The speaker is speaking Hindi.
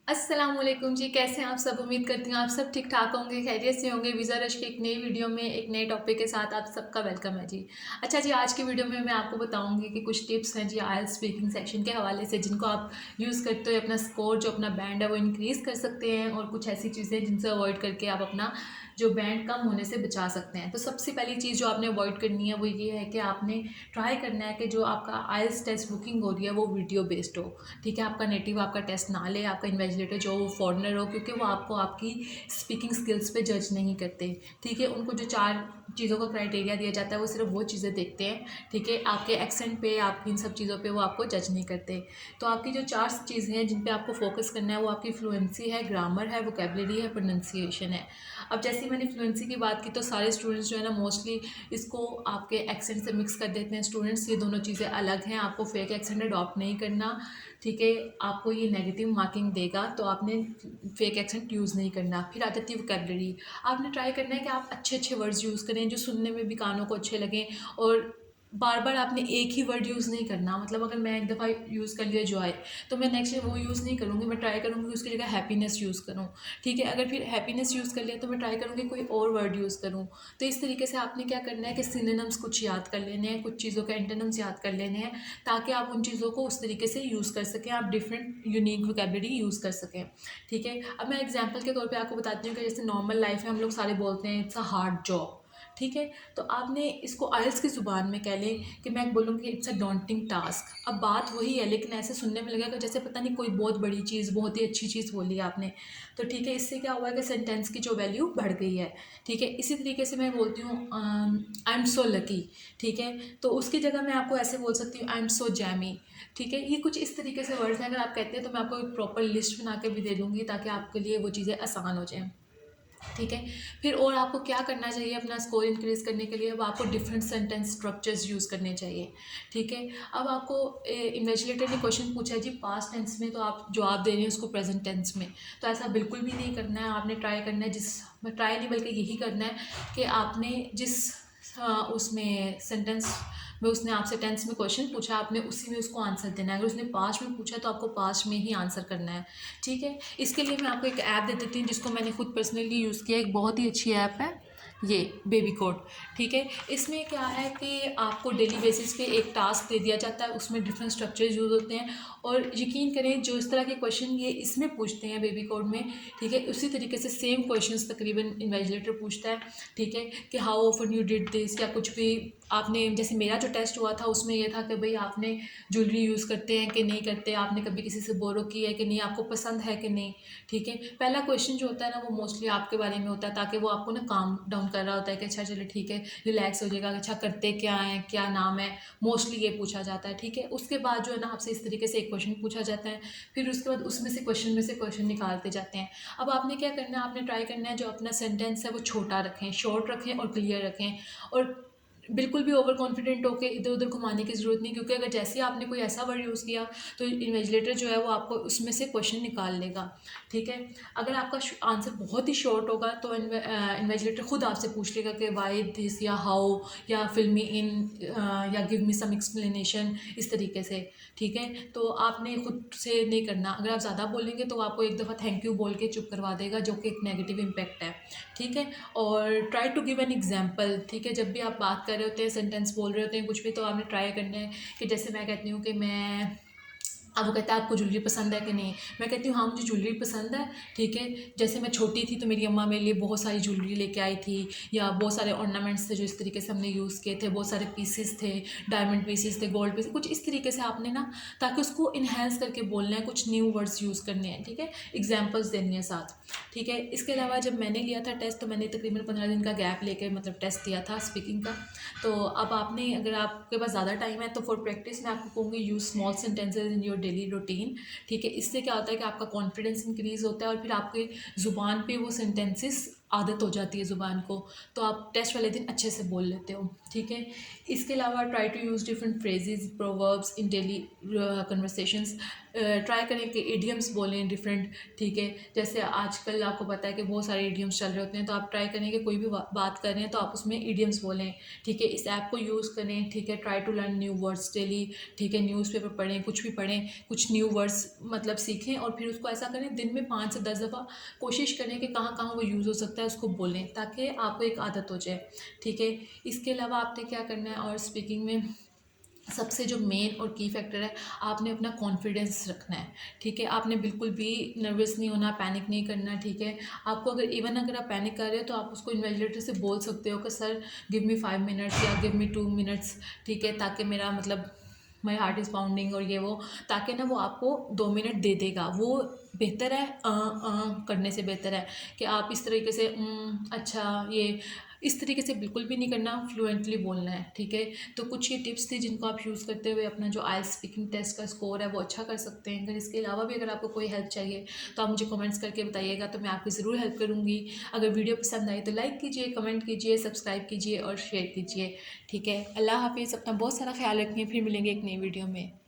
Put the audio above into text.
अस्सलाम वालेकुम जी, कैसे हैं आप सब? उम्मीद करती हूँ आप सब ठीक ठाक होंगे, खैरियत से होंगे। वीज़ा रश की एक नई वीडियो में एक नए टॉपिक के साथ आप सबका वेलकम है जी। अच्छा जी, आज की वीडियो में मैं आपको बताऊंगी कि कुछ टिप्स हैं जी आइल्स स्पीकिंग सेक्शन के हवाले से, जिनको आप यूज़ करते हुए अपना स्कोर जो अपना बैंड है वो इंक्रीज़ कर सकते हैं, और कुछ ऐसी चीज़ें जिनसे अवॉइड करके आप अपना जो बैंड कम होने से बचा सकते हैं। तो सबसे पहली चीज़ जो आपने अवॉइड करनी है वो ये है कि आपने ट्राई करना है कि जो आपका आइल्स टेस्ट बुकिंग हो रही है वो वीडियो बेस्ड हो। ठीक है, आपका नेटिव आपका टेस्ट ना ले, आपका इन्वेजिलेटर जो वो फॉरेनर हो, क्योंकि वो आपको आपकी स्पीकिंग स्किल्स पे जज नहीं करते। ठीक है, उनको जो 4 चीज़ों का क्राइटेरिया दिया जाता है वो सिर्फ वो चीज़ें देखते हैं। ठीक है, आपके एक्सेंट पे, आपकी इन सब चीज़ों पे वो आपको जज नहीं करते। तो आपकी जो 4 चीज़ें हैं जिन पे आपको फोकस करना है वो आपकी फ्लुएंसी है, ग्रामर है, वोकेबलरी है, प्रोनाउंसिएशन है। अब जैसे ही मैंने फ्लुएंसी की बात की तो सारे स्टूडेंट्स जो है ना मोस्टली इसको आपके एक्सेंट से मिक्स कर देते हैं स्टूडेंट्स। ये दोनों चीज़ें अलग हैं, आपको फेक एक्सेंट अडॉप्ट नहीं करना। ठीक है, आपको ये नेगेटिव मार्किंग देगा, तो आपने फेक एक्सेंट यूज़ नहीं करना। फिर आ जाती है वोकेबलरी। आपने ट्राई करना है कि आप अच्छे अच्छे वर्ड्स यूज़ करें जो सुनने में भी कानों को अच्छे लगें, और बार बार आपने एक ही वर्ड यूज़ नहीं करना। मतलब अगर मैं एक दफ़ा यूज़ कर लिया जॉय, तो मैं नेक्स्ट डे वो यूज़ नहीं करूँगी, मैं ट्राई करूँगी उसकी जगह हैप्पीनेस यूज़ करूँ। ठीक है, अगर फिर हैप्पीनेस यूज़ कर लिया तो मैं ट्राई करूँगी कोई और वर्ड यूज़ करूँ। तो इस तरीके से आपने क्या करना है कि सिनोनिम्स कुछ याद कर लेने हैं, कुछ चीज़ों के एंटोनिम्स याद कर लेने हैं, ताकि आप उन चीज़ों को उस तरीके से यूज़ कर सकें, आप डिफरेंट यूनिक वोकेबलरी यूज़ कर सकें। ठीक है, अब मैं एग्जांपल के तौर पे आपको बताती हूँ कि जैसे नॉर्मल लाइफ में हम लोग सारे बोलते हैं इट्स अ हार्ड जॉब। ठीक है, तो आपने इसको आइल्स की ज़ुबान में कह लें कि मैं बोलूँगी इट्स अ डॉन्टिंग टास्क। अब बात वही है, लेकिन ऐसे सुनने में लगेगा जैसे पता नहीं कोई बहुत बड़ी चीज़, बहुत ही अच्छी चीज़ बोली आपने। तो ठीक है, इससे क्या हुआ है कि सेंटेंस की जो वैल्यू बढ़ गई है। ठीक है, इसी तरीके से मैं बोलती हूँ आई एम सो लकी। ठीक है, तो उसकी जगह मैं आपको ऐसे बोल सकती हूँ आई एम सो जैमी। ठीक है, ये कुछ इस तरीके से वर्ड्स हैं, अगर आप कहते हैं तो मैं आपको एक प्रॉपर लिस्ट बना के भी दे दूँगी ताकि आपके लिए वो चीज़ें आसान हो जाएँ। ठीक है, फिर और आपको क्या करना चाहिए अपना स्कोर इंक्रीज़ करने के लिए? अब आपको डिफरेंट सेंटेंस स्ट्रक्चर्स यूज़ करने चाहिए। ठीक है, अब आपको इन्वेजिलेटर ने क्वेश्चन पूछा है जी पास्ट टेंस में, तो आप जवाब दे रहे हैं उसको प्रेजेंट टेंस में। तो ऐसा बिल्कुल भी नहीं करना है, आपने ट्राई करना है ट्राई नहीं बल्कि यही करना है कि आपने जिस उसमें सेंटेंस में उसने आपसे टेंस में क्वेश्चन पूछा, आपने उसी में उसको आंसर देना है। अगर उसने पास्ट में पूछा तो आपको पास्ट में ही आंसर करना है। ठीक है, इसके लिए मैं आपको एक ऐप दे देती हूँ जिसको मैंने खुद पर्सनली यूज़ किया, एक बहुत ही अच्छी ऐप है ये बेबी कोड। ठीक है, इसमें क्या है कि आपको डेली बेसिस पे एक टास्क दे दिया जाता है, उसमें डिफरेंट स्ट्रक्चर्स यूज़ होते हैं, और यकीन करें जो इस तरह के क्वेश्चन ये इसमें पूछते हैं बेबी कोड में, ठीक है, उसी तरीके से सेम क्वेश्चंस तकरीबन इन्वेजिलेटर पूछता है। ठीक है, कि how often you did this, या कुछ भी आपने, जैसे मेरा जो टेस्ट हुआ था उसमें ये था कि भाई आपने ज्वेलरी यूज़ करते हैं कि नहीं करते, आपने कभी किसी से बोरो की है कि नहीं, आपको पसंद है कि नहीं। ठीक है, पहला क्वेश्चन जो होता है ना वो मोस्टली आपके बारे में होता है, ताकि वो आपको ना काम डाउन कर रहा होता है कि अच्छा चलो ठीक है, रिलैक्स हो जाएगा, अच्छा करते क्या है, क्या नाम है, मोस्टली ये पूछा जाता है। ठीक है, उसके बाद जो है ना आपसे इस तरीके से एक क्वेश्चन पूछा जाता है, फिर उसके बाद उसमें से क्वेश्चन निकालते जाते हैं। अब आपने क्या करना है, आपने ट्राई करना है जो अपना सेंटेंस है वो छोटा रखें, शॉर्ट रखें और क्लियर रखें, और बिल्कुल भी ओवर कॉन्फिडेंट होकर इधर उधर घुमाने की ज़रूरत नहीं, क्योंकि अगर जैसे ही आपने कोई ऐसा वर्ड यूज़ किया तो इन्वेजिलेटर जो है वो आपको उसमें से क्वेश्चन निकाल लेगा। ठीक है, अगर आपका आंसर बहुत ही शॉर्ट होगा तो इन्वेजिलेटर खुद आपसे पूछ लेगा कि वाई दिस, या हाउ, या फिल मी इन, या गिव मी सम एक्सप्लेनेशन, इस तरीके से। ठीक है, तो आपने खुद से नहीं करना। अगर आप ज़्यादा बोलेंगे तो आपको एक दफ़ा थैंक यू बोल के चुप करवा देगा, जो कि एक नेगेटिव इम्पैक्ट है। ठीक है, और try to give an example. ठीक है, जब भी आप बात कर रहे होते हैं, सेंटेंस बोल रहे होते हैं कुछ भी, तो आपने ट्राई करना है कि जैसे मैं कहती हूँ कि मैं, अब वो कहता है आपको ज्वेलरी पसंद है कि नहीं, मैं कहती हूँ हाँ मुझे ज्वेलरी पसंद है। ठीक है, जैसे मैं छोटी थी तो मेरी अम्मा मेरे लिए बहुत सारी ज्वेलरी लेके आई थी, या बहुत सारे ऑर्नामेंट्स थे जो इस तरीके से हमने यूज़ किए थे, बहुत सारे पीसेस थे, डायमंड पीसेस थे, गोल्ड पीसेस, कुछ इस तरीके से आपने ना, ताकि उसको इन्हेंस करके बोलना है, कुछ न्यू वर्ड्स यूज़ करने हैं। ठीक है, एग्जाम्पल्स देनी है साथ। ठीक है, इसके अलावा जब मैंने लिया था टेस्ट तो मैंने तकरीबन 15 दिन का गैप लेकर मतलब टेस्ट दिया था स्पीकिंग का। तो अब आपने, अगर आपके पास ज़्यादा टाइम है तो फॉर प्रैक्टिस मैं आपको कहूँगी use small sentences in your daily routine. ठीक है, इससे क्या होता है कि आपका कॉन्फिडेंस इंक्रीज़ होता है, और फिर आपकी ज़ुबान पे वो सेंटेंसेस आदत हो जाती है ज़ुबान को, तो आप टेस्ट वाले दिन अच्छे से बोल लेते हो, ठीक है। इसके अलावा try to use different phrases proverbs in daily conversations. Try करें कि इडियम्स बोलें डिफरेंट, ठीक है। जैसे आजकल आपको पता है कि बहुत सारे इडियम्स चल रहे होते हैं, तो आप ट्राई करें कि कोई भी बात कर रहे हैं तो आप उसमें इडियम्स बोलें, ठीक है। इस ऐप को यूज़ करें, ठीक है। Try to learn new words daily, ठीक है। न्यूज़पेपर पढ़ें, कुछ भी पढ़ें, कुछ न्यू वर्ड्स मतलब सीखें और फिर उसको ऐसा करें दिन में 5 से 10 दफ़ा कोशिश करें कि कहाँ कहाँ वो यूज़ हो सकता है उसको बोलें, ताकि आपको एक आदत हो जाए, ठीक है। इसके अलावा आपने क्या करना है, और स्पीकिंग में सबसे जो मेन और की फैक्टर है, आपने अपना कॉन्फिडेंस रखना है, ठीक है। आपने बिल्कुल भी नर्वस नहीं होना, पैनिक नहीं करना, ठीक है। आपको अगर आप पैनिक कर रहे हो तो आप उसको इन्वेलिडेटर से बोल सकते हो कि सर गिव मी 5 मिनट्स या गिव मी 2 मिनट्स, ठीक है, ताकि मेरा मतलब माई हार्ट इज़ पाउंडिंग और ये वो, ताकि ना वो आपको 2 मिनट दे देगा। वो बेहतर है करने से बेहतर है कि आप इस तरीके से अच्छा ये इस तरीके से बिल्कुल भी नहीं करना, फ्लुएंटली बोलना है, ठीक है। तो कुछ ये टिप्स थी जिनको आप यूज़ करते हुए अपना जो आइल्स स्पीकिंग टेस्ट का स्कोर है वो अच्छा कर सकते हैं। अगर इसके अलावा भी अगर आपको कोई हेल्प चाहिए तो आप मुझे कमेंट्स करके बताइएगा, तो मैं आपकी ज़रूर हेल्प करूँगी। अगर वीडियो पसंद आई तो लाइक कीजिए, कमेंट कीजिए, सब्सक्राइब कीजिए और शेयर कीजिए, ठीक है। अल्लाह हाफिज़। अपना बहुत सारा ख्याल रखिए, फिर मिलेंगे एक नई वीडियो में।